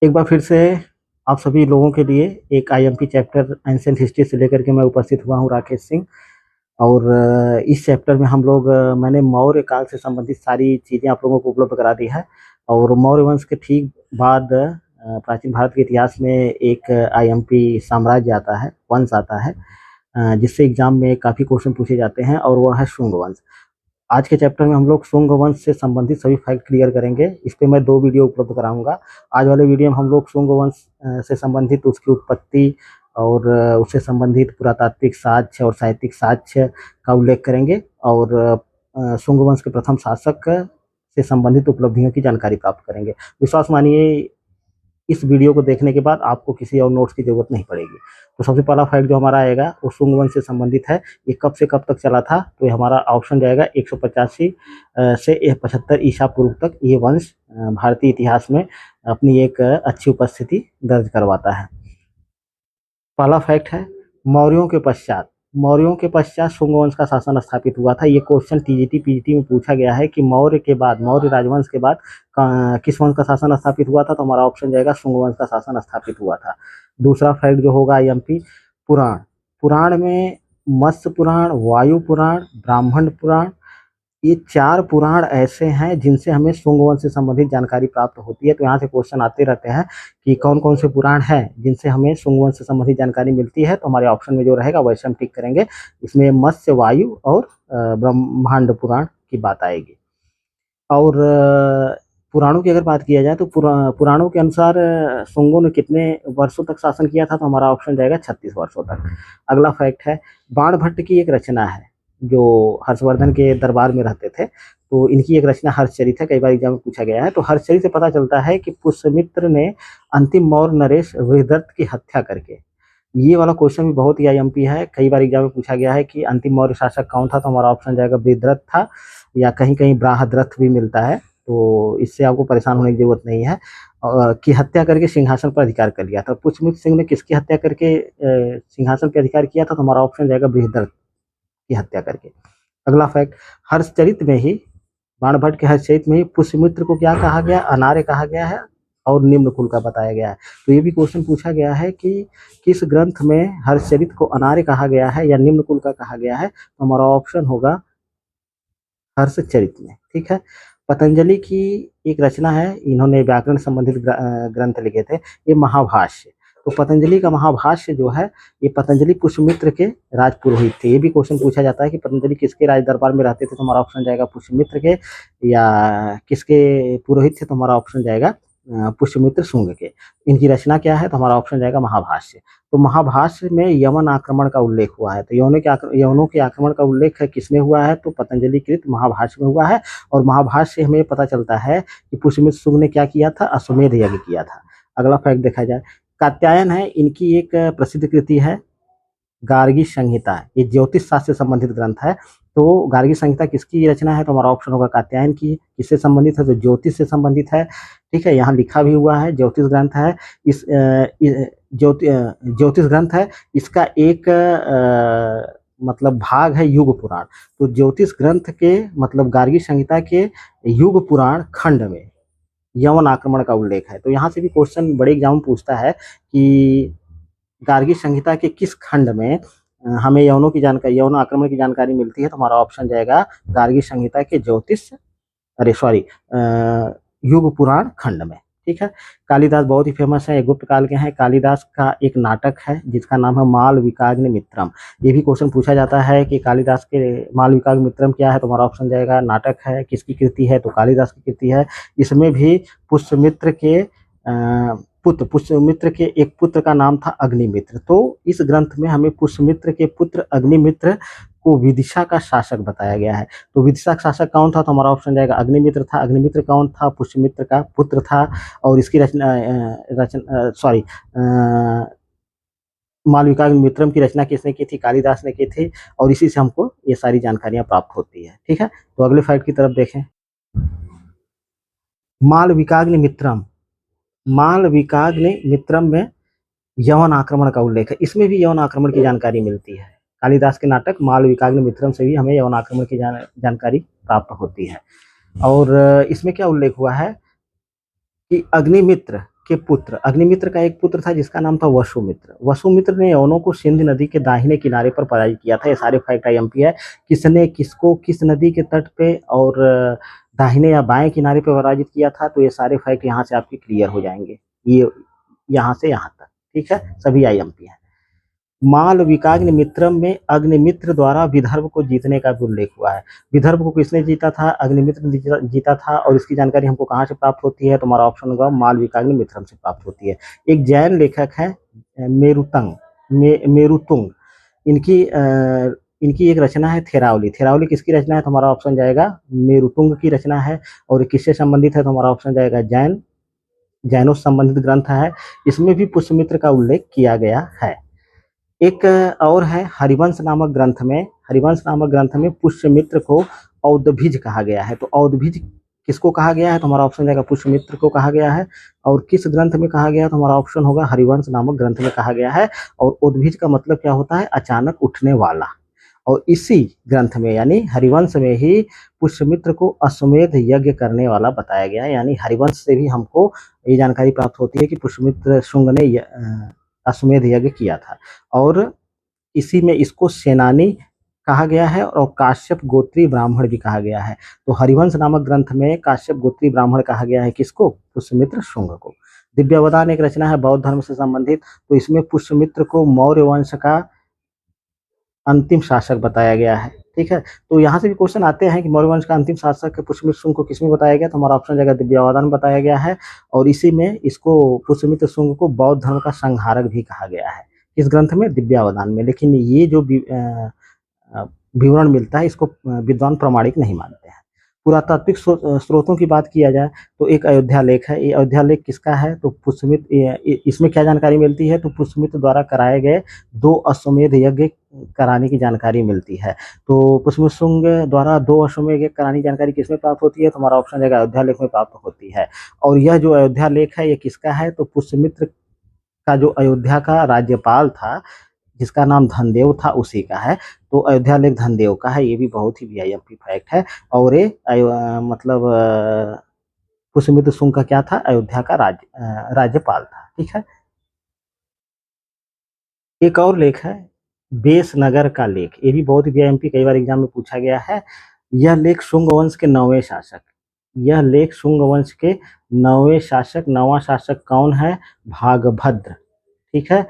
एक बार फिर से आप सभी लोगों के लिए एक आईएमपी चैप्टर एंशिएंट हिस्ट्री से लेकर के मैं उपस्थित हुआ हूँ, राकेश सिंह। और इस चैप्टर में हम लोग मैंने मौर्य काल से संबंधित सारी चीज़ें आप लोगों को उपलब्ध करा दी है। और मौर्य वंश के ठीक बाद प्राचीन भारत के इतिहास में एक आईएमपी साम्राज्य आता है, वंश आता है, जिससे एग्जाम में काफ़ी क्वेश्चन पूछे जाते हैं, और वह है शुंग वंश। आज के चैप्टर में हम लोग शुंग वंश से संबंधित सभी फैक्ट क्लियर करेंगे। इस पे मैं 2 वीडियो उपलब्ध कराऊंगा। आज वाले वीडियो में हम लोग शुंग वंश से संबंधित उसकी उत्पत्ति और उससे संबंधित पुरातात्विक साक्ष्य और साहित्यिक साक्ष्य का उल्लेख करेंगे, और शुंग वंश के प्रथम शासक से संबंधित उपलब्धियों की जानकारी प्राप्त करेंगे। विश्वास मानिए, इस वीडियो को देखने के बाद आपको किसी और नोट्स की जरूरत नहीं पड़ेगी। तो सबसे पहला फैक्ट जो हमारा आएगा वो शुंग वंश से संबंधित है। ये कब से कब तक चला था, तो ये हमारा ऑप्शन जाएगा 185 से 75 ईसा पूर्व तक ये वंश भारतीय इतिहास में अपनी एक अच्छी उपस्थिति दर्ज करवाता है। पहला फैक्ट है, मौर्यों के पश्चात शुंग वंश का शासन स्थापित हुआ था। ये क्वेश्चन टीजीटी पीजीटी में पूछा गया है कि मौर्य के बाद, मौर्य राजवंश के बाद किस वंश का शासन स्थापित हुआ था, तो हमारा ऑप्शन जाएगा शुंग वंश का शासन स्थापित हुआ था। दूसरा फैक्ट जो होगा आईएमपी, पुराण पुराण में मत्स्य पुराण, वायु पुराण, ब्राह्मण पुराण, ये 4 पुराण ऐसे हैं जिनसे हमें शुंग वंश से संबंधित जानकारी प्राप्त होती है। तो यहाँ से क्वेश्चन आते रहते हैं कि कौन कौन से पुराण हैं जिनसे हमें शुंग वंश से संबंधित जानकारी मिलती है। तो हमारे ऑप्शन में जो रहेगा वैसे हम टिक करेंगे। इसमें मत्स्य, वायु और ब्रह्मांड पुराण की बात आएगी। और पुराणों की अगर बात किया जाए तो पुराणों के अनुसार शुंगों ने कितने वर्षों तक शासन किया था, तो हमारा ऑप्शन जाएगा 36 वर्षों तक। अगला फैक्ट है, बाणभट्ट की एक रचना है जो हर्षवर्धन के दरबार में रहते थे, तो इनकी एक रचना हर्षचरित है। कई बार एग्जाम में पूछा गया है। तो हर्षचरित से पता चलता है कि पुष्यमित्र ने अंतिम मौर्य नरेश बृहदत्त की हत्या करके, ये वाला क्वेश्चन भी बहुत ही आईएमपी है। कई बार एग्जाम में पूछा गया है कि अंतिम मौर्य शासक कौन था, तो हमारा ऑप्शन जाएगा बृहदत्त था, या कहीं कहीं बृहद्रथ भी मिलता है। तो इससे आपको परेशान होने की जरूरत नहीं है। की हत्या करके सिंहासन पर अधिकार कर लिया था। पुष्यमित्र सिंह ने किसकी हत्या करके सिंहासन पर अधिकार किया था, तो हमारा ऑप्शन जाएगा बृहद्रथ की हत्या करके। अगला फैक्ट, हर्षचरित में ही, बाणभट्ट के हर्षचरित में ही पुष्यमित्र को क्या कहा गया, अनार्य कहा गया है और निम्न कुल का बताया गया है। तो ये भी क्वेश्चन पूछा गया है कि किस ग्रंथ में हर्षचरित को अनार्य कहा गया है या निम्न कुल का कहा गया है, तो हमारा ऑप्शन होगा हर्षचरित में। ठीक है। पतंजलि की एक रचना है, इन्होंने व्याकरण संबंधित ग्रंथ लिखे थे, ये महाभाष्य। तो पतंजलि का महाभाष्य जो है, ये पतंजलि पुष्यमित्र के राजपुरोहित थे। ये भी क्वेश्चन पूछा जाता है कि पतंजलि किसके राज दरबार में रहते थे, तो हमारा ऑप्शन जाएगा पुष्यमित्र के, या किसके पुरोहित थे, तो हमारा ऑप्शन जाएगा पुष्यमित्र शुंग के। इनकी रचना क्या है, तो हमारा ऑप्शन जाएगा महाभाष्य। तो महाभाष्य में यवन आक्रमण का उल्लेख हुआ है। तो यवनों के आक्रमण का उल्लेख किसमें हुआ है, तो पतंजलि कृत महाभाष्य में हुआ है। और महाभाष्य से हमें पता चलता है कि पुष्यमित्र शुंग ने क्या किया था, अश्वमेध यज्ञ किया था। अगला फैक्ट देखा जाए, कात्यायन है, इनकी एक प्रसिद्ध कृति है गार्गी संहिता। ये ज्योतिष शास्त्र से संबंधित ग्रंथ है। तो गार्गी संहिता किसकी रचना है, तो हमारा ऑप्शन होगा कात्यायन की। किससे संबंधित है, तो ज्योतिष से संबंधित है। ठीक है, यहाँ लिखा भी हुआ है, ज्योतिष ग्रंथ है। इस ज्योतिष ग्रंथ है, इसका एक मतलब भाग है युग पुराण। तो ज्योतिष ग्रंथ के मतलब गार्गी संहिता के युग पुराण खंड में यवन आक्रमण का उल्लेख है। तो यहाँ से भी क्वेश्चन बड़े एग्जाम में पूछता है कि गार्गी संहिता के किस खंड में हमें यवनों की जानकारी, यवन आक्रमण की जानकारी मिलती है, तो हमारा ऑप्शन जाएगा गार्गी संहिता के युग पुराण खंड में। ठीक है। कालिदास बहुत ही फेमस है, गुप्त काल के हैं। कालिदास का एक नाटक है जिसका नाम है मालविकाग्नि मित्रम। ये भी क्वेश्चन पूछा जाता है कि कालिदास के मालविकाग्नि मित्रम क्या है, तो हमारा ऑप्शन जाएगा नाटक है। किसकी कृति है, तो कालिदास की कृति है। इसमें भी पुष्यमित्र के पुष्यमित्र के एक पुत्र का नाम था अग्निमित्र। तो इस ग्रंथ में हमें पुष्यमित्र के पुत्र अग्निमित्र को विदिशा का शासक बताया गया है। तो विदिशा का शासक कौन था, तो हमारा ऑप्शन जाएगा अग्निमित्र था। अग्निमित्र कौन था, पुष्यमित्र का पुत्र था। और इसकी मालविकाग्नि मित्रम की रचना किसने की थी, कालिदास ने की थी। और इसी से हमको ये सारी जानकारियां प्राप्त होती है। ठीक है। तो अगले फैक्ट की तरफ देखें, मालविकाग्नि मित्रम में यवन आक्रमण का उल्लेख है। इसमें भी यवन आक्रमण की जानकारी मिलती है। कालिदास के नाटक मालविकाग्नि मित्रम से भी हमें यवन आक्रमण की जानकारी प्राप्त होती है। और इसमें क्या उल्लेख हुआ है कि अग्निमित्र के पुत्र, अग्निमित्र का एक पुत्र था जिसका नाम था वसुमित्र। वसुमित्र ने यवनों को सिंध नदी के दाहिने किनारे पर पराजित किया था। ये सारे फैक्ट आईएमपी है। किसने किसको किस नदी के तट पे और दाहिने या बाएं किनारे पे पराजित किया था, तो ये सारे फैक्ट यहाँ से आपके क्लियर हो जाएंगे। ये यहाँ से यहाँ तक, ठीक है, सभी आईएमपी है। मालविकाग्निमित्रम में अग्निमित्र द्वारा विदर्भ को जीतने का भी उल्लेख हुआ है। विदर्भ को किसने जीता था? अग्निमित्र ने जीता था। और इसकी जानकारी हमको कहाँ से प्राप्त होती है? तो हमारा ऑप्शन होगा मालविकाग्निमित्रम से प्राप्त होती है। एक जैन लेखक है मेरुतुंग, इनकी एक रचना है थेरावली। थेरावली किसकी रचना है? तो हमारा ऑप्शन जाएगा मेरुतुंग की रचना है। और किससे संबंधित है? तो हमारा ऑप्शन जाएगा जैनों से संबंधित ग्रंथ है। इसमें भी पुष्यमित्र का उल्लेख किया गया है। एक और है हरिवंश नामक ग्रंथ में पुष्यमित्र को औदभिज कहा गया है। तो औदभिज किसको कहा गया है? तो हमारा ऑप्शन जाएगा पुष्यमित्र को कहा गया है। और किस ग्रंथ में कहा गया है? तो हमारा ऑप्शन होगा हरिवंश नामक ग्रंथ में कहा गया है। और औदभिज का मतलब क्या होता है? अचानक उठने वाला। और इसी ग्रंथ में यानी हरिवंश में ही पुष्यमित्र को अश्वमेध यज्ञ करने वाला बताया गया है। यानी हरिवंश से भी हमको ये जानकारी प्राप्त होती है कि पुष्यमित्र शुंग ने अश्वमेध यज्ञ किया था। और इसी में इसको सेनानी कहा गया है और काश्यप गोत्री ब्राह्मण भी कहा गया है। तो हरिवंश नामक ग्रंथ में काश्यप गोत्री ब्राह्मण कहा गया है किसको? पुष्यमित्र शुंग को। दिव्यावदान एक रचना है बौद्ध धर्म से संबंधित। तो इसमें पुष्यमित्र को मौर्य वंश का अंतिम शासक बताया गया है। ठीक है, तो यहाँ से भी क्वेश्चन आते हैं कि मौर्य वंश का अंतिम शासक पुष्यमित्र शुंग को किसमें बताया गया? तो हमारा ऑप्शन जाएगा दिव्यावदान बताया गया है। और इसी में इसको पुष्यमित्र शुंग को बौद्ध धर्म का संहारक भी कहा गया है। इस ग्रंथ में दिव्यावदान में। लेकिन ये जो विवरण मिलता है इसको विद्वान प्रामाणिक नहीं मानते हैं। पुरातात्विक स्रोतों की बात किया जाए तो एक अयोध्या लेख है। ये अयोध्या लेख किसका है? तो पुष्यमित्र, इसमें क्या जानकारी मिलती है? तो पुष्यमित्र द्वारा कराए गए 2 अश्वमेध यज्ञ कराने की जानकारी मिलती है। तो पुष्यमित्र शुंग द्वारा 2 अश्वमेध यज्ञ कराने की जानकारी किसमें प्राप्त होती है? तो हमारा ऑप्शन जाएगा अयोध्या लेख में प्राप्त होती है। और यह जो अयोध्या लेख है ये किसका है? तो पुष्यमित्र का जो अयोध्या का राज्यपाल था जिसका नाम धनदेव था उसी का है। तो अयोध्या लेख धनदेव का है। ये भी बहुत ही वीआईपी फैक्ट है। और ये मतलब पुष्यमित्र शुंग का क्या था? अयोध्या का राज्यपाल था। ठीक है, एक और लेख है बेसनगर का लेख। ये भी बहुत वीआईपी कई बार एग्जाम में पूछा गया है। यह लेख शुंग वंश के 9वें शासक, यह लेख शुंग वंश के 9वें शासक, 9वां शासक कौन है? भागभद्र। ठीक है,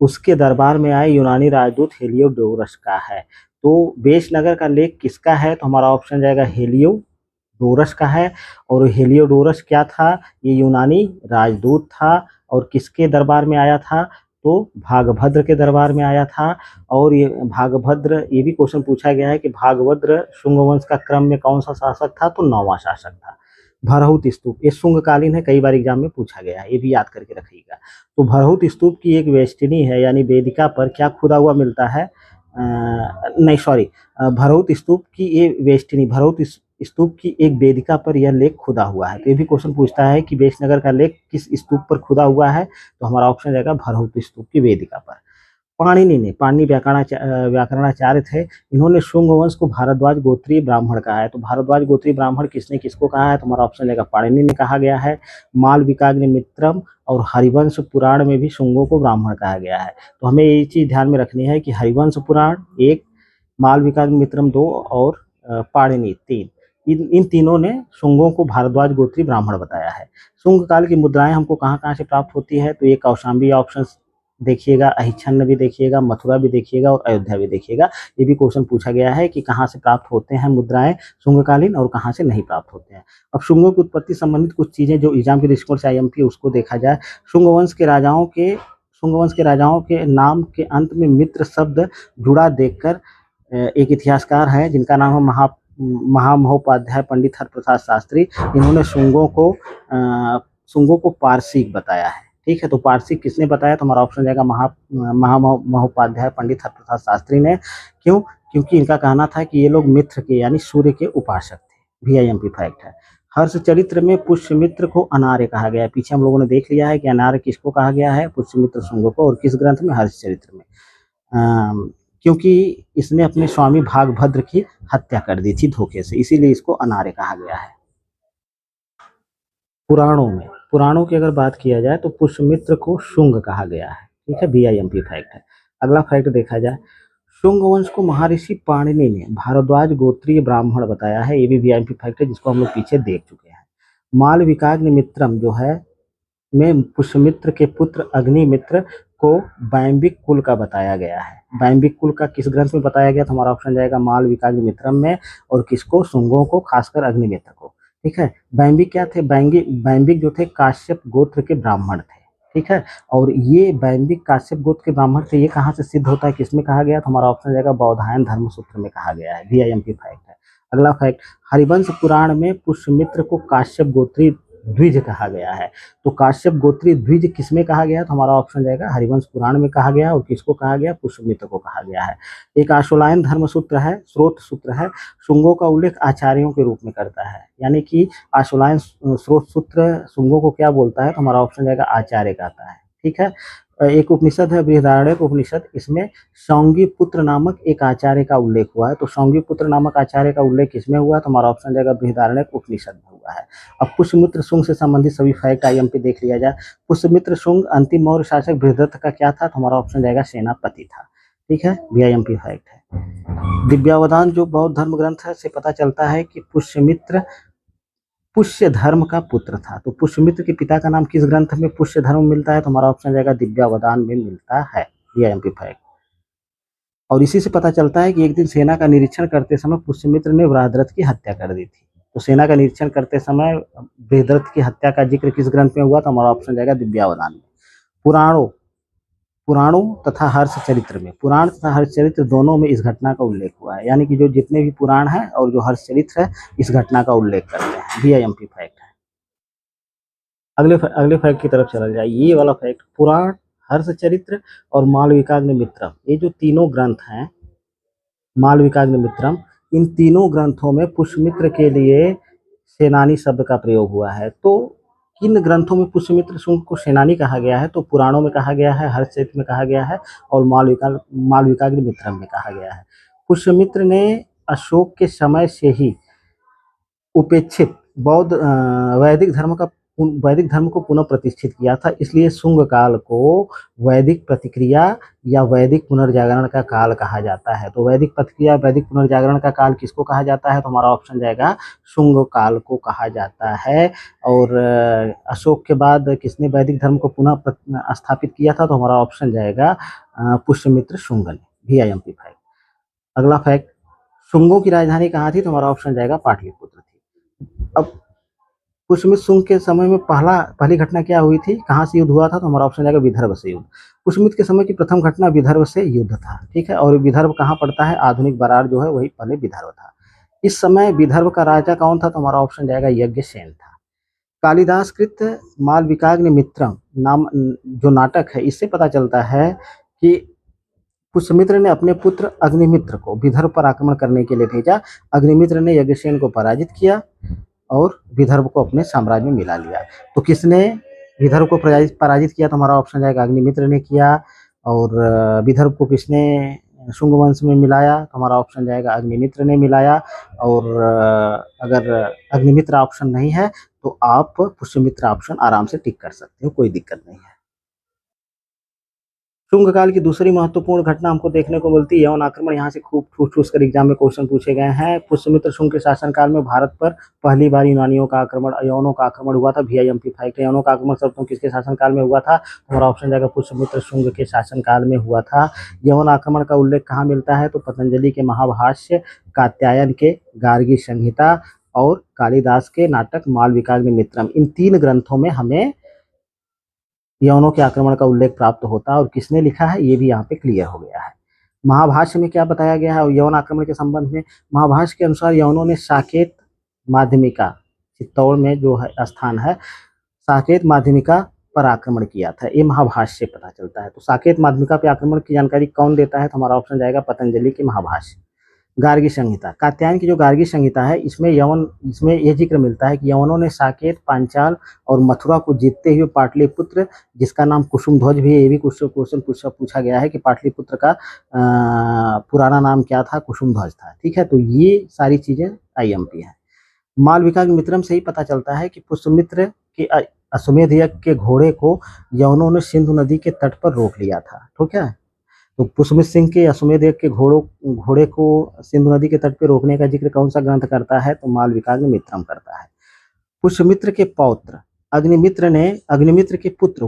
उसके दरबार में आए यूनानी राजदूत हेलियोडोरस का है। तो बेसनगर का लेख किसका है? तो हमारा ऑप्शन जाएगा हेलियोडोरस का है। और हेलियोडोरस क्या था? ये यूनानी राजदूत था। और किसके दरबार में आया था? तो भागभद्र के दरबार में आया था। और ये भागभद्र, ये भी क्वेश्चन पूछा गया है कि भागभद्र शुंग वंश का क्रम में कौन सा शासक था? तो 9वां शासक था। भरहुत स्तूप, ये शुंगकालीन है, कई बार एग्जाम में पूछा गया है, ये भी याद करके रखिएगा। तो भरहुत स्तूप की एक वेष्टनी है यानी वेदिका पर क्या खुदा हुआ मिलता है? नहीं सॉरी, भरहुत स्तूप की ये वेष्टनी, भरहुत स्तूप की एक वेदिका पर यह लेख खुदा हुआ है। तो ये भी क्वेश्चन पूछता है कि बेसनगर का लेख किस स्तूप पर खुदा हुआ है? तो हमारा ऑप्शन जाएगा भरहुत स्तूप की वेदिका पर। पाणिनि व्याकरणाचार्य थे। इन्होंने शुंग वंश को भारद्वाज गोत्रीय ब्राह्मण कहा है। तो भारद्वाज गोत्रीय ब्राह्मण किसने किसको कहा है? तो हमारा ऑप्शन जाएगा पाणिनि ने कहा गया है। मालविकाग्निमित्रम और हरिवंश पुराण में भी शुंगों को ब्राह्मण कहा गया है। तो हमें ये चीज ध्यान में रखनी है कि हरिवंश पुराण 1, मालविकाग्निमित्रम 2 और पाणिनि 3, इन तीनों ने शुंगों को भारद्वाज गोत्रीय ब्राह्मण बताया है। शुंग काल की मुद्राएं हमको कहाँ कहाँ से प्राप्त होती है? तो ये कौशाम्बी ऑप्शन देखिएगा, अहिच्छन्न भी देखिएगा, मथुरा भी देखिएगा और अयोध्या भी देखिएगा। ये भी क्वेश्चन पूछा गया है कि कहाँ से प्राप्त होते हैं मुद्राएं शुंगकालीन और कहाँ से नहीं प्राप्त होते हैं। अब शुंगों की उत्पत्ति संबंधित कुछ चीजें जो एग्जाम के दृष्टिकोण से आईएमपी उसको देखा जाए। शुंग वंश के राजाओं के नाम के अंत में मित्र शब्द जुड़ा देखकर एक इतिहासकार है जिनका नाम है महामहोपाध्याय पंडित हरप्रसाद शास्त्री। इन्होंने शुंगों को पारसिक बताया है। ठीक है, तो पारसिक किसने बताया? तो हमारा ऑप्शन जाएगा महामहोपाध्याय पंडित हरप्रसाद शास्त्री ने। क्यों? क्योंकि इनका कहना था कि ये लोग मित्र के यानी सूर्य के उपासक थे। वीआईएमपी फैक्ट है। हर्ष चरित्र में पुष्यमित्र को अनार्य कहा गया है। पीछे हम लोगों ने देख लिया है कि अनार्य किसको कहा गया है? पुष्यमित्र शुंग को। और किस ग्रंथ में? हर्ष चरित्र में। क्योंकि इसने अपने स्वामी भागभद्र की हत्या कर दी थी धोखे से, इसीलिए इसको अनार्य कहा गया है। पुराणों में पुराणों की अगर बात किया जाए तो पुष्यमित्र को शुंग कहा गया है। ठीक है, बीआईएमपी फैक्ट है। अगला फैक्ट देखा जाए, शुंग वंश को महर्षि पाणिनि ने भारद्वाज गोत्रीय ब्राह्मण बताया है। ये भी बीआईएमपी फैक्ट है, जिसको हम लोग पीछे देख चुके हैं। मालविकाग्निमित्रम जो है में पुष्यमित्र के पुत्र अग्निमित्र को वैम्बिक कुल का बताया गया है। वैम्बिक कुल का किस ग्रंथ में बताया गया? तो हमारा ऑप्शन जाएगा मालविकाग्निमित्रम में। और किसको? शुंगों को, खासकर अग्निमित्र को। ठीक है, वैम्बिक क्या थे? वैम्बिक जो थे काश्यप गोत्र के ब्राह्मण थे। ठीक है, और ये वैम्बिक काश्यप गोत्र के ब्राह्मण थे, ये कहाँ से सिद्ध होता है, किसमें कहा गया? तो हमारा ऑप्शन जाएगा बौधायन धर्मसूत्र में कहा गया है। बीआईएमपी फैक्ट है। अगला फैक्ट, हरिवंश पुराण में पुष्यमित्र को काश्यप गोत्री द्विज कहा गया है। तो काश्यप गोत्री द्विज किसमें कहा गया? तो हमारा ऑप्शन जाएगा हरिवंश पुराण में कहा गया। और किसको कहा गया? पुष्यमित्र को कहा गया है। एक आशुलायन धर्म सूत्र है, स्रोत सूत्र है, शुंगों का उल्लेख आचार्यों के रूप में करता है। यानी कि आशुलायन स्रोत सूत्र शुंगों को क्या बोलता है? तो हमारा ऑप्शन जाएगा आचार्य कहता है। ठीक है, एक उपनिषद है बृहदारण्यक उपनिषद, इसमें सौंगी पुत्र नामक एक आचार्य का उल्लेख हुआ है। तो सौंगी पुत्र नामक आचार्य का उल्लेख किसमें हुआ? तो हमारा ऑप्शन जाएगा बृहदारण्यक उपनिषद में हुआ है। अब पुष्यमित्र शुंग से संबंधित सभी फैक्ट आईएमपी देख लिया जाए। पुष्यमित्र शुंग अंतिम मौर्य शासक बृहदत्त का क्या था? तो हमारा ऑप्शन जाएगा सेनापति था। ठीक है, बीआईएमपी फैक्ट है। दिव्यावदान जो बौद्ध धर्म ग्रंथ है से पता चलता है कि पुष्यमित्र पुष्य धर्म का पुत्र था। तो पुष्यमित्र के पिता का नाम किस ग्रंथ में पुष्य धर्म मिलता है? तो हमारा ऑप्शन जाएगा दिव्यावदान में मिलता है। बीआईएमपी फैक्ट। और इसी से पता चलता है कि एक दिन सेना का निरीक्षण करते समय पुष्यमित्र ने वृहद्रथ की हत्या कर दी थी। तो सेना का निरीक्षण करते समय वृहद्रथ की हत्या का जिक्र किस ग्रंथ में हुआ? तो हमारा ऑप्शन जाएगा दिव्यावदान में। पुराणों तथा हर्षचरित्र में, पुराण तथा हर्षचरित्र दोनों में इस घटना का उल्लेख हुआ है। यानी कि जो जितने भी पुराण है और जो हर्षचरित्र है इस घटना का उल्लेख करते हैं। बीआईएमपी फैक्ट है। अगले फैक्ट की तरफ चला जाए। ये वाला फैक्ट, पुराण, हर्षचरित्र और मालविकाग्निमित्रम, ये जो तीनों ग्रंथ हैं, मालविकाग्निमित्रम, इन तीनों ग्रंथों में पुष्यमित्र के लिए सेनानी शब्द का प्रयोग हुआ है। तो किन ग्रंथों में पुष्यमित्र शुंग को सेनानी कहा गया है? तो पुराणों में कहा गया है, हर्षचरित्र में कहा गया है और मालविकाग्निमित्रम में कहा गया है। पुष्यमित्र ने अशोक के समय से ही उपेक्षित बौद्ध वैदिक धर्म को पुनः प्रतिष्ठित किया था। इसलिए शुंग काल को वैदिक प्रतिक्रिया या वैदिक पुनर्जागरण का काल कहा जाता है। तो वैदिक प्रतिक्रिया, वैदिक पुनर्जागरण का काल किसको कहा जाता है? तो हमारा ऑप्शन जाएगा शुंग काल को कहा जाता है। और अशोक के बाद किसने वैदिक धर्म को पुनः स्थापित किया था? तो हमारा ऑप्शन जाएगा पुष्यमित्र शुंग ने। बीआईएमपी फैक्ट। अगला फैक्ट, शुंगों की राजधानी कहाँ थी? तो हमारा ऑप्शन जाएगा पाटलिपुत्र थी। अब पुष्यमित्र शुंग के समय में पहली घटना क्या हुई थी, कहाँ से युद्ध हुआ था? तो हमारा ऑप्शन जाएगा विदर्भ से युद्ध। पुष्यमित्र के समय की प्रथम घटना विदर्भ से युद्ध था। ठीक है, और विदर्भ कहाँ पड़ता है? आधुनिक बरार जो है वही पहले विदर्भ था। इस समय विदर्भ का राजा कौन था? तो हमारा ऑप्शन जाएगा यज्ञसेन था। कालिदास कृत मालविकाग्निमित्रम नाम जो नाटक है, इससे पता चलता है कि पुष्यमित्र ने अपने पुत्र अग्निमित्र को विदर्भ पर आक्रमण करने के लिए भेजा। अग्निमित्र ने यज्ञसेन को पराजित किया और विदर्भ को अपने साम्राज्य में मिला लिया। तो किसने विदर्भ को पराजित किया? तो हमारा ऑप्शन जाएगा अग्निमित्र ने किया। और विदर्भ को किसने शुंग वंश में मिलाया? तो हमारा ऑप्शन जाएगा अग्निमित्र ने मिलाया। और अगर अग्निमित्र ऑप्शन नहीं है तो आप पुष्यमित्र ऑप्शन आराम से टिक कर सकते हो, कोई दिक्कत नहीं है। शुंग काल की दूसरी महत्वपूर्ण घटना हमको देखने को मिलती है यवन आक्रमण। यहाँ से खूब ठूस ठूस कर एग्जाम में क्वेश्चन पूछे गए हैं। पुष्यमित्र शुंग के शासनकाल में भारत पर पहली बार यूनानियों का आक्रमण, यवनों का आक्रमण हुआ था। बीआईएमपी फैक्ट। यवनों का आक्रमण सर्वप्रथम किसके शासनकाल में हुआ था? हमारा ऑप्शन जाएगा पुष्यमित्र शुंग के शासनकाल में हुआ था। यवन आक्रमण का उल्लेख कहाँ मिलता है? तो पतंजलि के महाभाष्य, कात्यायन के गार्गी संहिता और कालिदास के नाटक मालविकाग्निमित्रम, इन तीन ग्रंथों में हमें यवनों के आक्रमण का उल्लेख प्राप्त होता है। और किसने लिखा है ये भी यहाँ पे क्लियर हो गया है। महाभाष्य में क्या बताया गया है यवन आक्रमण के संबंध में? महाभाष्य के अनुसार यवनों ने साकेत माध्यमिका, चित्तौड़ में जो है स्थान है, साकेत माध्यमिका पर आक्रमण किया था। ये महाभाष्य से पता चलता है। तो साकेत माध्यमिका पे आक्रमण की जानकारी कौन देता है? तो हमारा ऑप्शन जाएगा पतंजलि के महाभाष्य। गार्गी संहिता, कात्यायन की जो गार्गी संहिता है, इसमें ये जिक्र मिलता है कि यवनों ने साकेत, पांचाल और मथुरा को जीतते हुए पाटलिपुत्र, जिसका नाम कुसुमध्वज भी है, ये भी क्वेश्चन पूछा गया है कि पाटलिपुत्र का पुराना नाम क्या था? कुसुमध्वज था। ठीक है, तो ये सारी चीजें आईएमपी है। मालविकाग्निमित्रम से ही पता चलता है कि पुष्यमित्र के अश्वमेध यज्ञ के घोड़े को यवनों ने सिंधु नदी के तट पर रोक लिया था। ठीक है, तो पुष्यमित्र सिंह के अश्वमेध यज्ञ के घोड़े को सिंधु नदी के तट पर रोकने का जिक्र कौन सा ग्रंथ करता है? तो मालविकाग्निमित्रम करता है। पुष्यमित्र के पौत्र अग्निमित्र के पुत्र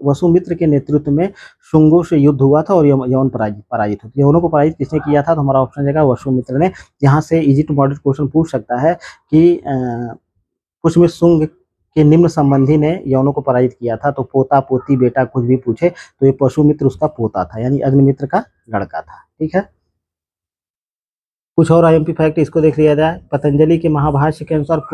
वसुमित्र के नेतृत्व में शुंगों से युद्ध हुआ था और यवन पराजित हुए। यवनों को पराजित किसने किया था? तो हमारा ऑप्शन जाएगा वसुमित्र ने। यहाँ से इजी टू मॉडरेट क्वेश्चन पूछ सकता है कि पुष्यमित्र शुंग के निम्न संबंधी ने यवनों को पराजित किया था। तो पोता पोती बेटा कुछ भी पूछे तो ये पशुमित्र उसका पोता था, यानी अग्निमित्र का लड़का था। ठीक है, कुछ और आईएमपी फैक्ट इसको देख लिया जाए। पतंजलि के महाभाष्य के अनुसार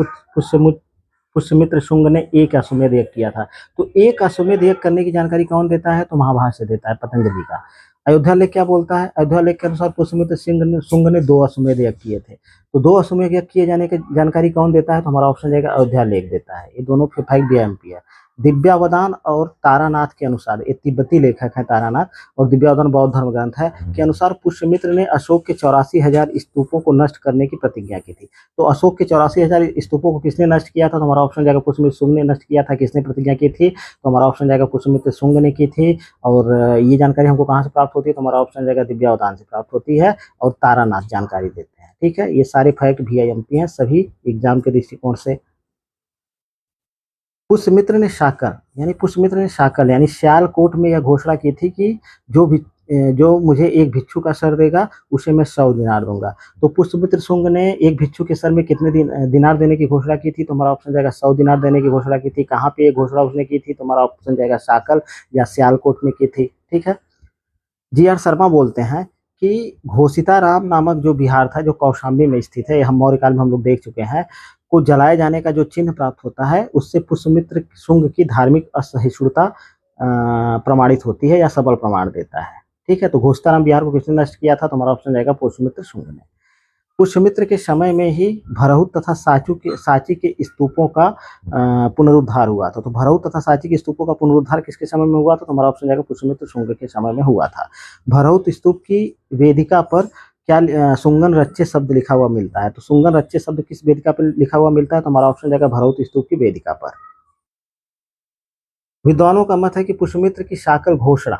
पुष्यमित्र शुंग ने एक अश्वमेध यज्ञ किया था। तो एक अश्वमेध यज्ञ करने की जानकारी कौन देता है? तो महाभाष्य देता है, पतंजलि का। अयोध्या लेख क्या बोलता है? अयोध्या लेख के अनुसार पुष्यमित्र शुंग ने 2 अश्वमेध यज्ञ किए थे। तो 2 अश्वमेध यज्ञ किए जाने की जानकारी कौन देता है? तो हमारा ऑप्शन जाएगा अयोध्या लेख देता है। ये दोनों फैक्ट आईएमपी है। दिव्यावदान और तारानाथ के अनुसार, ये तिब्बती लेखक है तारानाथ, और दिव्यावदान बौद्ध धर्म ग्रंथ है, के अनुसार पुष्यमित्र ने अशोक के 84,000 स्तूपों को नष्ट करने की प्रतिज्ञा की थी। तो अशोक के 84,000 स्तूपों को किसने नष्ट किया था? तो हमारा ऑप्शन जाएगा पुष्यमित्र शुंग ने नष्ट किया था। किसने प्रतिज्ञा की थी? तो हमारा ऑप्शन जाएगा पुष्यमित्र शुंग ने की थी। और ये जानकारी हमको कहाँ से प्राप्त होती है? तो हमारा ऑप्शन जाएगा दिव्यावदान से प्राप्त होती है, और तारानाथ जानकारी देते हैं। ठीक है, ये सारे फैक्ट VIMP हैं सभी एग्जाम के दृष्टिकोण से। पुष्यमित्र ने शाकल यानी श्यालकोट में यह घोषणा की थी कि जो मुझे एक भिक्षु का सर देगा उसे मैं 100 दिनार दूंगा। तो पुष्यमित्र शुंग ने एक भिक्षु के सर में कितने दिनार देने की घोषणा की थी? तो हमारा ऑप्शन जाएगा 100 दिनार देने की घोषणा की थी। कहाँ पे ये घोषणा उसने की थी? तो हमारा ऑप्शन जाएगा शाकल या श्यालकोट में की थी। ठीक है, GR शर्मा बोलते हैं कि घोषिताराम नामक जो विहार था, जो कौशाम्बी में स्थित है, हम मौर्य काल में हम लोग देख चुके हैं, को जलाए जाने का जो चिन्ह प्राप्त होता है उससे पुष्यमित्र शुंग की धार्मिक असहिष्णुता प्रमाणित होती है या सबल प्रमाण देता है। ठीक है, तो घोषिताराम विहार को किसने नष्ट किया था? तो हमारा ऑप्शन जाएगा पुष्यमित्र शुंग ने। पुष्यमित्र के समय में ही भरहुत तथा साची के स्तूपों का पुनरुद्धार हुआ था। तो भरहुत तथा साची के स्तूपों का पुनरुद्धार किसके समय में हुआ था? तो हमारा ऑप्शन जाएगा पुष्यमित्र शुंग के समय में हुआ था। भरहुत स्तूप की वेदिका पर क्या सुंगन रच्चे शब्द लिखा हुआ मिलता है? तो सुंगन रच्चे शब्द किस वेदिका पर लिखा हुआ मिलता है? तो हमारा ऑप्शन जाएगा भरहुत स्तूप की वेदिका पर। विद्वानों का मत है कि पुष्यमित्र की शाकल घोषणा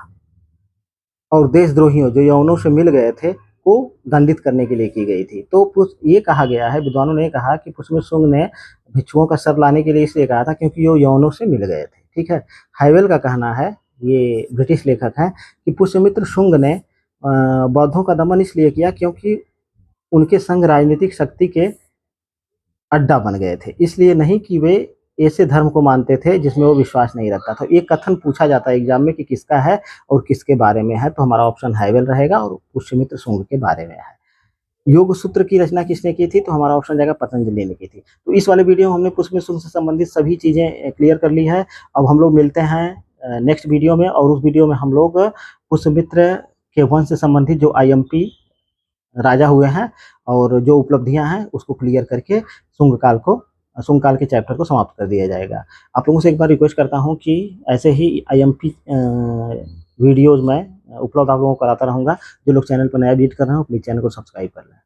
और देशद्रोहियों जो यवनों से मिल गए थे को दंडित करने के लिए की गई थी। तो ये कहा गया है, विद्वानों ने कहा कि पुष्यमित्र शुंग ने भिक्षुओं का सर लाने के लिए इसलिए कहा था क्योंकि वो यवनों से मिल गए थे। ठीक है, हाइवेल का कहना है, ये ब्रिटिश लेखक हैं, कि पुष्यमित्र शुंग ने बौद्धों का दमन इसलिए किया क्योंकि उनके संग राजनीतिक शक्ति के अड्डा बन गए थे, इसलिए नहीं कि वे ऐसे धर्म को मानते थे जिसमें वो विश्वास नहीं रखता था। एक कथन पूछा जाता है एग्जाम में कि किसका है और किसके बारे में है, तो हमारा ऑप्शन हाइवेल रहेगा और पुष्यमित्र शुंग के बारे में है। योग सूत्र की रचना किसने की थी? तो हमारा ऑप्शन जाएगा पतंजलि ने की थी। तो इस वाले वीडियो में हमने पुष्यमित्र शुंग से संबंधित सभी चीजें क्लियर कर ली है। अब हम लोग मिलते हैं नेक्स्ट वीडियो में, और उस वीडियो में हम लोग पुष्यमित्र के वंश से संबंधित जो IMP राजा हुए हैं और जो उपलब्धियां हैं उसको क्लियर करके शुंग काल के चैप्टर को समाप्त कर दिया जाएगा। आप लोगों से एक बार रिक्वेस्ट करता हूं कि ऐसे ही IMP वीडियोज़ मैं उपलब्ध आप लोगों को कराता रहूँगा। जो लोग चैनल पर नया विजिट कर रहे हो प्लीज़ चैनल को सब्सक्राइब कर लें।